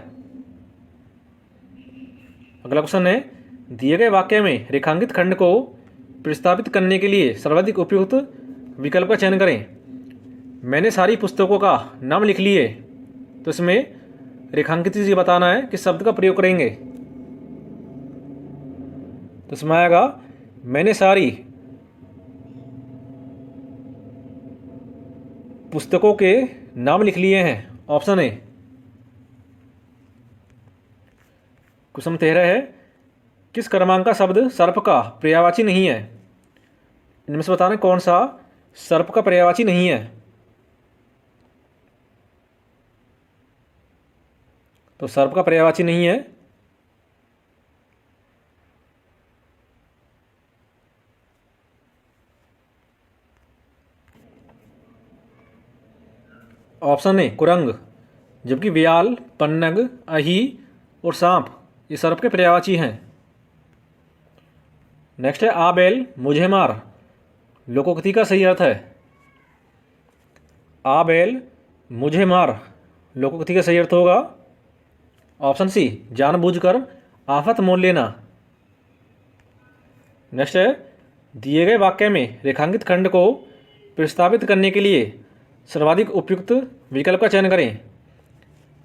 अगला क्वेश्चन है, दिए गए वाक्य में रेखांकित खंड को प्रतिस्थापित करने के लिए सर्वाधिक उपयुक्त विकल्प का चयन करें। मैंने सारी पुस्तकों का नाम लिख लिए, तो इसमें रेखांकित चीज़ बताना है किस शब्द का प्रयोग करेंगे। तो इसमें आएगा मैंने सारी पुस्तकों के नाम लिख लिए हैं, ऑप्शन ए। क्वेश्चन 13 है, किस क्रमांक का शब्द सर्प का पर्यायवाची नहीं है। इनमें से बताना कौन सा सर्प का पर्यायवाची नहीं है। तो सर्प का पर्यायवाची नहीं है ऑप्शन ए कुरंग, जबकि व्याल, पन्नग, अही और सांप ये सर्प के पर्यायवाची हैं। नेक्स्ट है, आ बैल मुझे मार लोकोक्ति का सही अर्थ है। आ बैल मुझे मार लोकोक्ति का सही अर्थ होगा ऑप्शन सी, जानबूझकर आफत मोल लेना। नेक्स्ट है, दिए गए वाक्य में रेखांकित खंड को प्रतिस्थापित करने के लिए सर्वाधिक उपयुक्त विकल्प का चयन करें।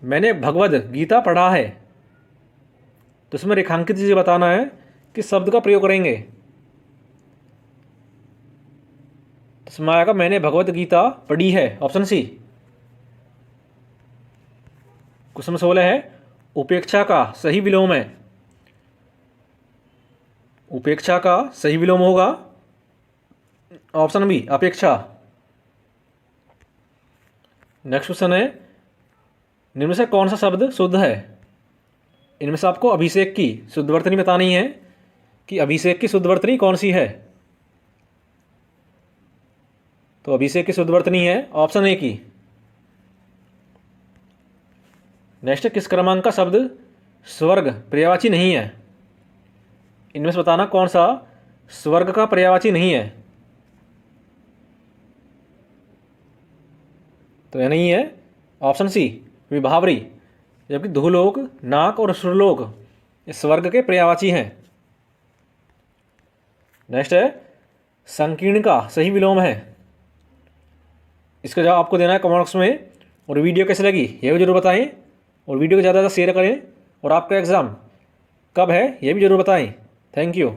मैंने भगवद गीता पढ़ा है, तो इसमें रेखांकित चीज़ें बताना है किस शब्द का प्रयोग करेंगे। तो इसमें आएगा मैंने भगवद गीता पढ़ी है, ऑप्शन सी। क्वेश्चन 16 है, उपेक्षा का सही विलोम है। उपेक्षा का सही विलोम होगा ऑप्शन बी, अपेक्षा। नेक्स्ट क्वेश्चन है, निम्न से कौन सा शब्द शुद्ध है। इनमें से आपको अभिषेक की शुद्ध वर्तनी बतानी है कि अभिषेक की शुद्ध वर्तनी कौन सी है। तो अभिषेक की शुद्ध वर्तनी है ऑप्शन ए की। नेक्स्ट, किस क्रमांक का शब्द स्वर्ग पर्यायवाची नहीं है। इनमें से बताना कौन सा स्वर्ग का पर्यायवाची नहीं है। तो यह नहीं है ऑप्शन सी, विभावरी, जबकि धूलोक, नाक और सुरलोक ये स्वर्ग के पर्यायवाची हैं। नेक्स्ट है, संकीर्ण का सही विलोम है। इसका जवाब आपको देना है कमेंट बॉक्स में। और वीडियो कैसे लगी यह भी जरूर बताएं, और वीडियो को ज़्यादा से शेयर करें, और आपका एग्ज़ाम कब है यह भी जरूर बताएं। Thank you.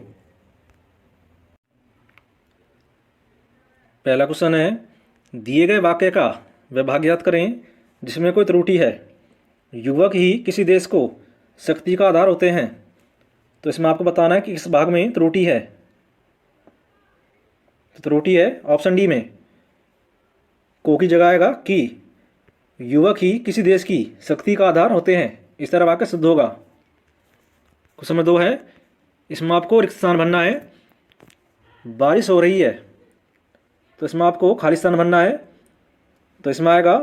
पहला क्वेश्चन है, दिए गए वाक्य का विभाग याद करें जिसमें कोई त्रुटि है। युवक ही किसी देश को शक्ति का आधार होते हैं, तो इसमें आपको बताना है कि इस भाग में त्रुटि है। तो त्रुटि है ऑप्शन डी में, को की जगह आएगा कि। युवक ही किसी देश की शक्ति का आधार होते हैं, इस तरह वाक्य सिद्ध होगा। क्वेश्चन नंबर 2 है, इसमें आपको रिक्त स्थान भरना है। बारिश हो रही है, तो इसमें आपको खाली स्थान भरना है। तो इसमें आएगा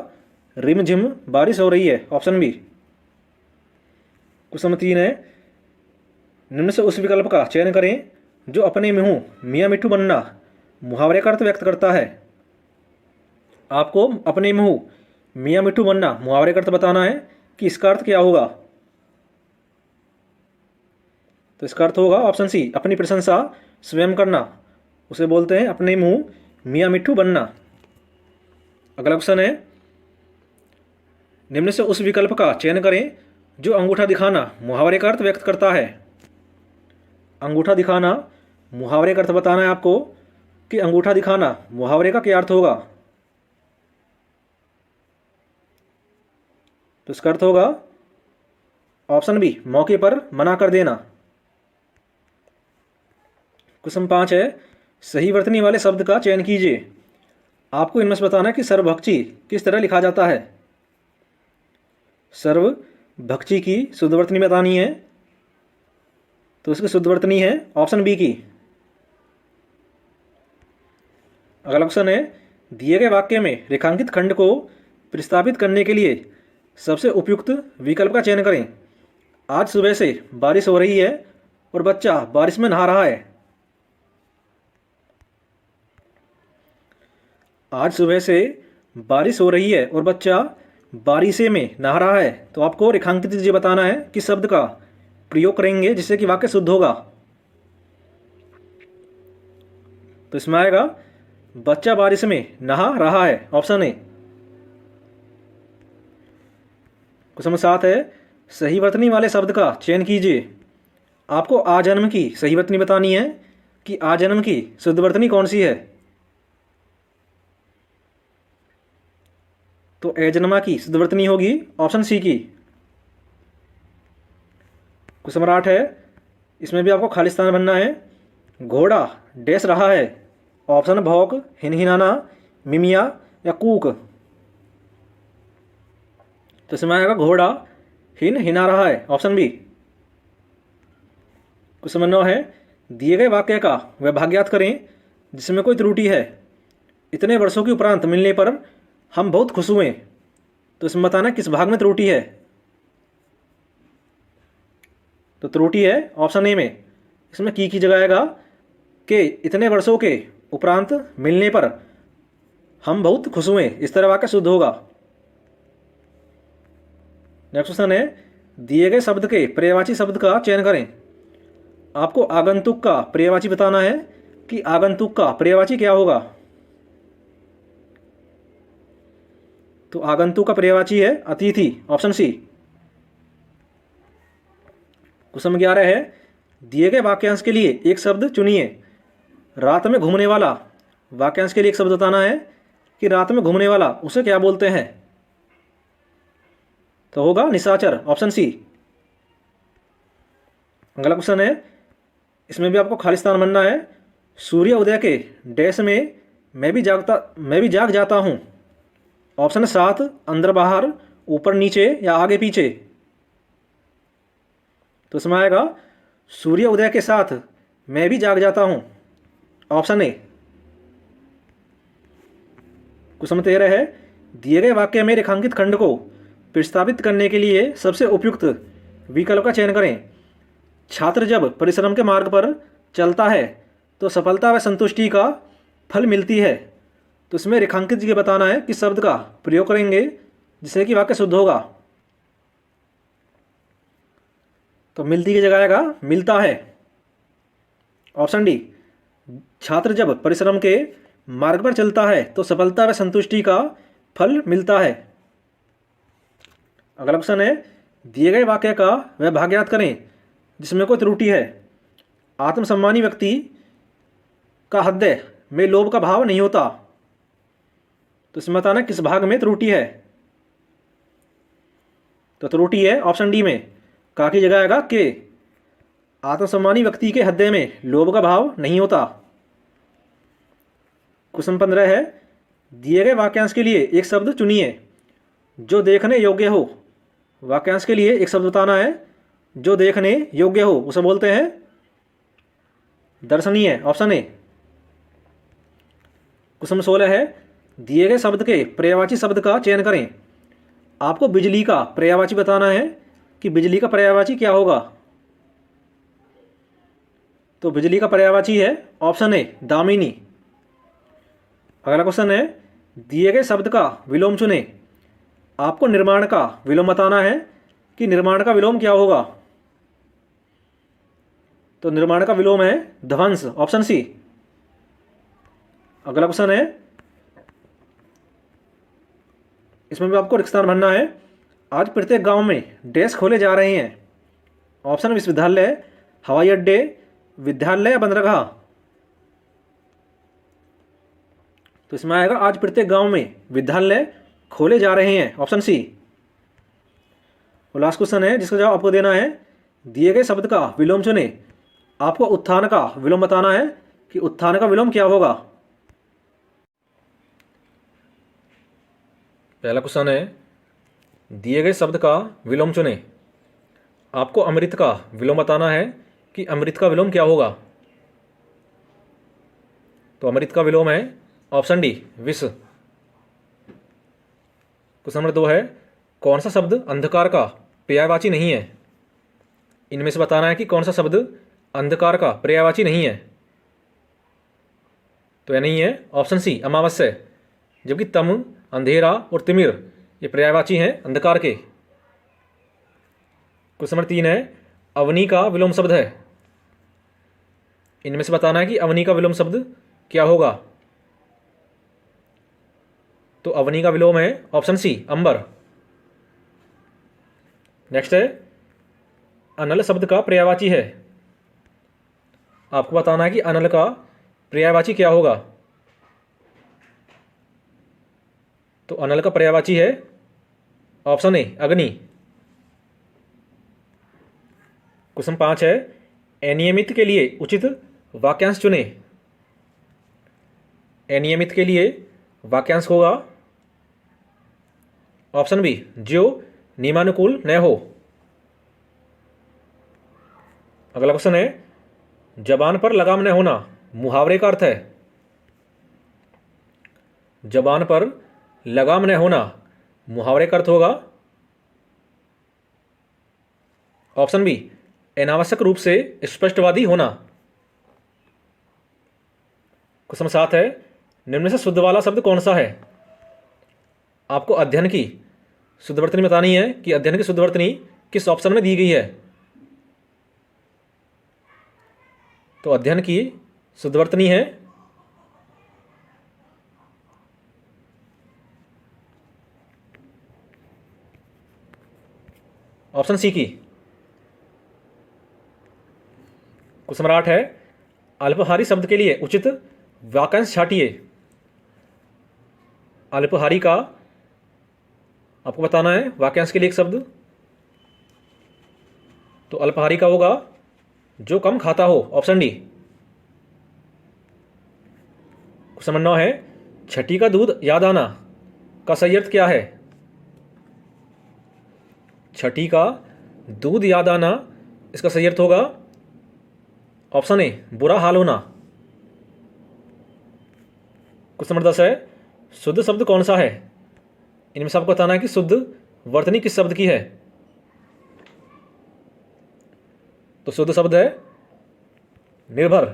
रिमझिम बारिश हो रही है, ऑप्शन बी। क्वेश्चन नंबर 3 है, निम्न से उस विकल्प का चयन करें जो अपने मुंह मियाँ मिट्ठू बनना मुहावरे का अर्थ व्यक्त करता है। आपको अपने मुंह मियाँ मिट्ठू बनना मुहावरे का अर्थ बताना है कि इसका अर्थ क्या होगा। तो इसका अर्थ होगा ऑप्शन सी, अपनी प्रशंसा स्वयं करना, उसे बोलते हैं अपने मुंह मियाँ मिट्ठू बनना। अगला क्वेश्चन है, निम्न से उस विकल्प का चयन करें जो अंगूठा दिखाना मुहावरे का अर्थ व्यक्त करता है। अंगूठा दिखाना मुहावरे का अर्थ बताना है आपको कि अंगूठा दिखाना मुहावरे का क्या अर्थ होगा। तो इसका अर्थ होगा ऑप्शन बी, मौके पर मना कर देना। क्वेश्चन 5 है, सही वर्तनी वाले शब्द का चयन कीजिए। आपको इनमें से बताना है कि सर्वभक्षी किस तरह लिखा जाता है। सर्वभक्षी की शुद्ध वर्तनी बतानी है, तो इसकी शुद्ध वर्तनी है ऑप्शन बी की। अगला क्वेश्चन है, दिए गए वाक्य में रेखांकित खंड को प्रतिस्थापित करने के लिए सबसे उपयुक्त विकल्प का चयन करें। आज सुबह से बारिश हो रही है और बच्चा बारिश में नहा रहा है। आज सुबह से बारिश हो रही है और बच्चा बारिशे में नहा रहा है। तो आपको रेखांकित ये बताना है किस शब्द का प्रयोग करेंगे जिससे कि वाक्य शुद्ध होगा। तो इसमें आएगा बच्चा बारिश में नहा रहा है, ऑप्शन ए। क्वेश्चन नंबर 7 है, सही वर्तनी वाले शब्द का चयन कीजिए। आपको आजन्म की सही वर्तनी बतानी है कि आजन्म की शुद्ध वर्तनी कौन सी है। तो एजन्मा की शुद्ध वर्तनी होगी ऑप्शन सी की। क्वेश्चन नंबर 8 है, इसमें भी आपको खालिस्तान बनना है। घोड़ा डैश रहा है, ऑप्शन भौंक, हिनहिनाना, मिमिया या कूक। तो इसमें आएगा घोड़ा हिना रहा है, ऑप्शन बी। क्वेश्चन नंबर 9 है, दिए गए वाक्य का विभाग ज्ञात करें जिसमें कोई त्रुटि है। इतने वर्षों के उपरांत मिलने पर हम बहुत खुश हुए। तो इसमें बताना किस भाग में त्रुटि है। तो त्रुटि है ऑप्शन ए में। इसमें की जगह आएगा कि इतने वर्षों के उपरांत मिलने पर हम बहुत खुश हुए, इस तरह वाक्य शुद्ध होगा। नेक्स्ट क्वेश्चन है, दिए गए शब्द के पर्यायवाची शब्द का चयन करें। आपको आगंतुक का पर्यायवाची बताना है कि आगंतुक का पर्यायवाची क्या होगा। तो आगंतुक का पर्यायवाची है अतिथि, ऑप्शन सी। क्वेश्चन नंबर 11 है, दिए गए वाक्यांश के लिए एक शब्द चुनिए। रात में घूमने वाला, वाक्यांश के लिए एक शब्द बताना है कि रात में घूमने वाला उसे क्या बोलते हैं। तो होगा निशाचर, ऑप्शन सी। अगला क्वेश्चन है, इसमें भी आपको खालिस्तान बनना है। सूर्य उदय के डैश में मैं भी जाग जाता हूं, ऑप्शन 7, अंदर बाहर, ऊपर नीचे या आगे पीछे। तो इसमें आएगा सूर्य उदय के साथ मैं भी जाग जाता हूं, ऑप्शन ए। क्वेश्चन नंबर 13 है, दिए गए वाक्य में रेखांकित खंड को प्रस्तावित करने के लिए सबसे उपयुक्त विकल्प का चयन करें। छात्र जब परिश्रम के मार्ग पर चलता है तो सफलता व संतुष्टि का फल मिलती है। तो इसमें रेखांकित ये बताना है किस शब्द का प्रयोग करेंगे जिससे कि वाक्य शुद्ध होगा। तो मिलती की जगह आएगा मिलता है, ऑप्शन डी। छात्र जब परिश्रम के मार्ग पर चलता है तो सफलता व संतुष्टि का फल मिलता है। अगला क्वेश्चन है, दिए गए वाक्य का वह भाग ज्ञात करें जिसमें कोई त्रुटि है। आत्मसम्मानी व्यक्ति का हृदय में लोभ का भाव नहीं होता। तो इसमें बताना किस भाग में त्रुटि है। तो त्रुटि है ऑप्शन डी में, का की जगह आएगा के। आत्मसम्मानी व्यक्ति के हृदय में लोभ का भाव नहीं होता। क्वेश्चन 15 है, दिए गए वाक्यांश के लिए एक शब्द चुनिए जो देखने योग्य हो। वाक्यांश के लिए एक शब्द बताना है जो देखने योग्य हो, उसे बोलते हैं दर्शनीय, ऑप्शन ए। क्वेश्चन 16 है, दिए गए शब्द के पर्यायवाची शब्द का चयन करें। आपको बिजली का पर्यायवाची बताना है कि बिजली का पर्यायवाची क्या होगा। तो बिजली का पर्यायवाची है ऑप्शन ए, दामिनी। अगला क्वेश्चन है, दिए गए शब्द का विलोम चुने। आपको निर्माण का विलोम बताना है कि निर्माण का विलोम क्या होगा। तो निर्माण का विलोम है ध्वंस, ऑप्शन सी। अगला क्वेश्चन है, इसमें भी आपको रिक्त स्थान भरना है। आज प्रत्येक गांव में डैश खोले जा रहे हैं। ऑप्शन विश्वविद्यालय, हवाई अड्डे, विद्यालय या बंदरगाह। तो इसमें आएगा आज प्रत्येक गांव में विद्यालय खोले जा रहे हैं, ऑप्शन सी। और लास्ट क्वेश्चन है जिसका जवाब आपको देना है, दिए गए शब्द का विलोम चुने। आपको उत्थान का विलोम बताना है कि उत्थान का विलोम क्या होगा। पहला क्वेश्चन है, दिए गए शब्द का विलोम चुने। आपको अमृत का विलोम बताना है कि अमृत का विलोम क्या होगा। तो अमृत का विलोम है ऑप्शन डी, विष। क्वेश्चन नंबर 2 है, कौन सा शब्द अंधकार का पर्यायवाची नहीं है। इनमें से बताना है कि कौन सा शब्द अंधकार का पर्यायवाची नहीं है। तो यह नहीं है ऑप्शन सी अमावस्या, जबकि तम, अंधेरा और तिमिर ये पर्यायवाची हैं अंधकार के। क्वेश्चन नंबर 3 है अवनी का विलोम शब्द है। इनमें से बताना है कि अवनी का विलोम शब्द क्या होगा। तो अवनी का विलोम है ऑप्शन सी अंबर। नेक्स्ट है अनल शब्द का पर्यायवाची है। आपको बताना है कि अनल का पर्यायवाची क्या होगा। तो अनल का पर्यायवाची है ऑप्शन ए अग्नि। क्वेश्चन 5 है अनियमित के लिए उचित वाक्यांश चुने। अनियमित के लिए वाक्यांश होगा ऑप्शन बी जो नियमानुकूल न हो। अगला क्वेश्चन है जबान पर लगाम न होना मुहावरे का अर्थ है। जबान पर लगाम न होना मुहावरे का अर्थ होगा ऑप्शन बी अनावश्यक रूप से स्पष्टवादी होना। क्वेश्चन 7 है निम्न से शुद्ध वाला शब्द कौन सा है। आपको अध्ययन की शुद्धवर्तनी बतानी है कि अध्ययन की शुद्धवर्तनी किस ऑप्शन में दी गई है। तो अध्ययन की शुद्धवर्तनी है ऑप्शन सी की। क्वेश्चन नंबर 8 है अल्पहारी शब्द के लिए उचित वाक्यांश छाटिए। अल्पहारी का आपको बताना है वाक्यांश के लिए एक शब्द। तो अल्पहारी का होगा जो कम खाता हो ऑप्शन डी। क्वेश्चन नंबर 9 है छठी का दूध याद आना का सही अर्थ क्या है। छठी का दूध याद आना इसका सही अर्थ होगा ऑप्शन ए बुरा हाल होना। क्वेश्चन नंबर 10 है शुद्ध शब्द कौन सा है। इनमें से आपको बताना है कि शुद्ध वर्तनी किस शब्द की है। तो शुद्ध शब्द है निर्भर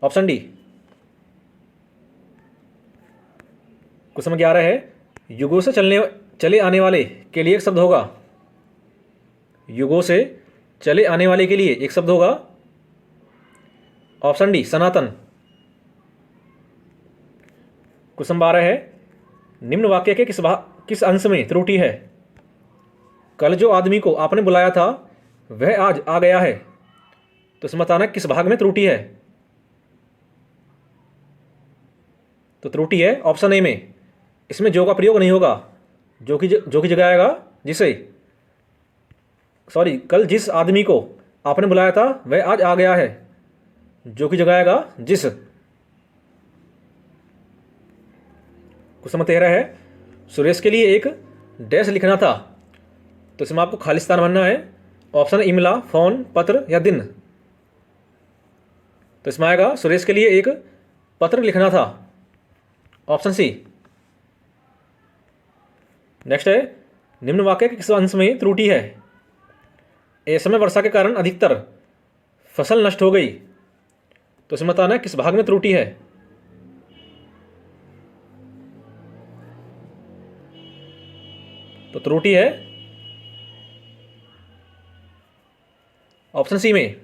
ऑप्शन डी। क्वेश्चन नंबर 11 है युगों से चले आने वाले के लिए एक शब्द होगा। युगों से चले आने वाले के लिए एक शब्द होगा ऑप्शन डी सनातन। क्वेश्चन 12 है निम्न वाक्य के किस अंश में त्रुटि है। कल जो आदमी को आपने बुलाया था वह आज आ गया है। तो इसमें बताना किस भाग में त्रुटि है। तो त्रुटि है ऑप्शन ए में। इसमें जो का प्रयोग नहीं होगा। जो की जगह आएगा जिसे, सॉरी कल जिस आदमी को आपने बुलाया था वह आज आ गया है। जो की जगह आएगा जिस। क्वेश्चन नंबर 13 है सुरेश के लिए एक डैश लिखना था। तो इसमें आपको खालिस्तान बनना है ऑप्शन इमला, फोन, पत्र या दिन। तो इसमें आएगा सुरेश के लिए एक पत्र लिखना था ऑप्शन सी। नेक्स्ट है निम्न वाक्य के किस अंश में त्रुटि है। असमय वर्षा के कारण अधिकतर फसल नष्ट हो गई। तो इसमें बताना है किस भाग में त्रुटि है। तो त्रुटि है ऑप्शन सी में।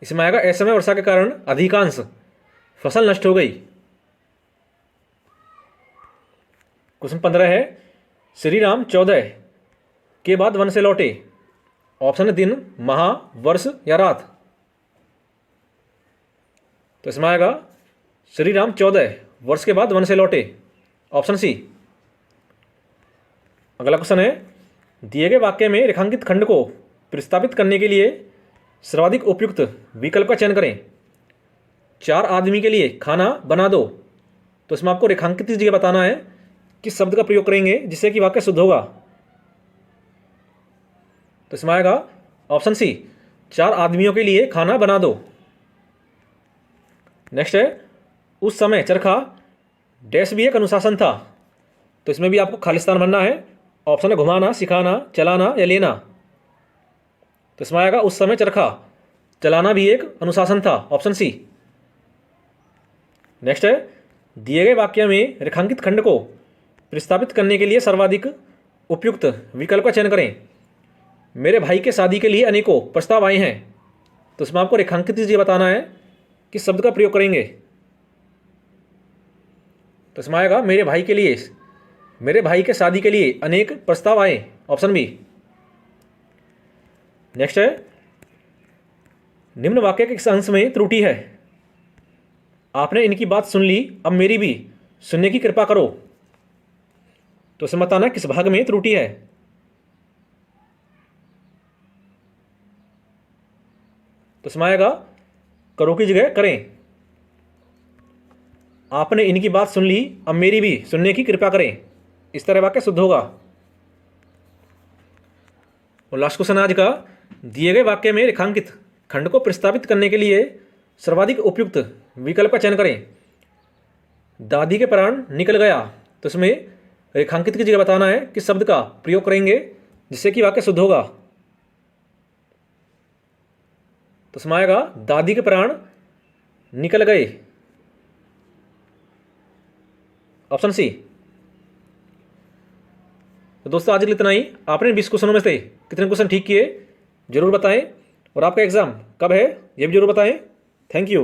इसमें आएगा असमय वर्षा के कारण अधिकांश फसल नष्ट हो गई। क्वेश्चन 15 है श्री राम 14 के बाद वन से लौटे। ऑप्शन दिन, माह, वर्ष या रात। तो इसमें आएगा श्री राम 14 वर्ष के बाद वन से लौटे ऑप्शन सी। अगला क्वेश्चन है दिए गए वाक्य में रेखांकित खंड को प्रस्तावित करने के लिए सर्वाधिक उपयुक्त विकल्प का चयन करें। 4 आदमी के लिए खाना बना दो। तो इसमें आपको रेखांकित जगह बताना है किस शब्द का प्रयोग करेंगे जिससे कि वाक्य शुद्ध होगा। तो इसमें आएगा ऑप्शन सी 4 आदमियों के लिए खाना बना दो। नेक्स्ट है उस समय चरखा डैश भी एक अनुशासन था। तो इसमें भी आपको खालिस्तान बनना है ऑप्शन है घुमाना, सिखाना, चलाना या लेना। तो इसमें आएगा उस समय चरखा चलाना भी एक अनुशासन था, ऑप्शन सी। नेक्स्ट है दिए गए वाक्य में रेखांकित खंड को प्रस्तावित करने के लिए सर्वाधिक उपयुक्त विकल्प का चयन करें। मेरे भाई के शादी के लिए अनेकों प्रस्ताव आए हैं। तो इसमें आपको रेखांकित ये बताना है किस शब्द का प्रयोग करेंगे। तो इसमें आएगा मेरे भाई के लिए, मेरे भाई के शादी के लिए अनेक प्रस्ताव आए, ऑप्शन बी। नेक्स्ट है निम्न वाक्य के किस अंश में त्रुटि है। आपने इनकी बात सुन ली, अब मेरी भी सुनने की कृपा करो। तो इसे बताना किस भाग में त्रुटि है। तो इसमें आएगा करो की जगह करें। आपने इनकी बात सुन ली, अब मेरी भी सुनने की कृपा करें, इस तरह वाक्य शुद्ध होगा। और लास्ट क्वेश्चन आज का, दिए गए वाक्य में रेखांकित खंड को प्रस्तावित करने के लिए सर्वाधिक उपयुक्त विकल्प का चयन करें। दादी के प्राण निकल गया। तो इसमें रेखांकित की जगह बताना है किस शब्द का प्रयोग करेंगे जिससे कि वाक्य शुद्ध होगा। तो इसमें आएगा दादी के प्राण निकल गए, ऑप्शन सी। तो दोस्तों आज के लिए इतना ही। आपने 20 क्वेश्चनों में से कितने क्वेश्चन ठीक किए जरूर बताएं, और आपका एग्जाम कब है ये भी जरूर बताएं। Thank you.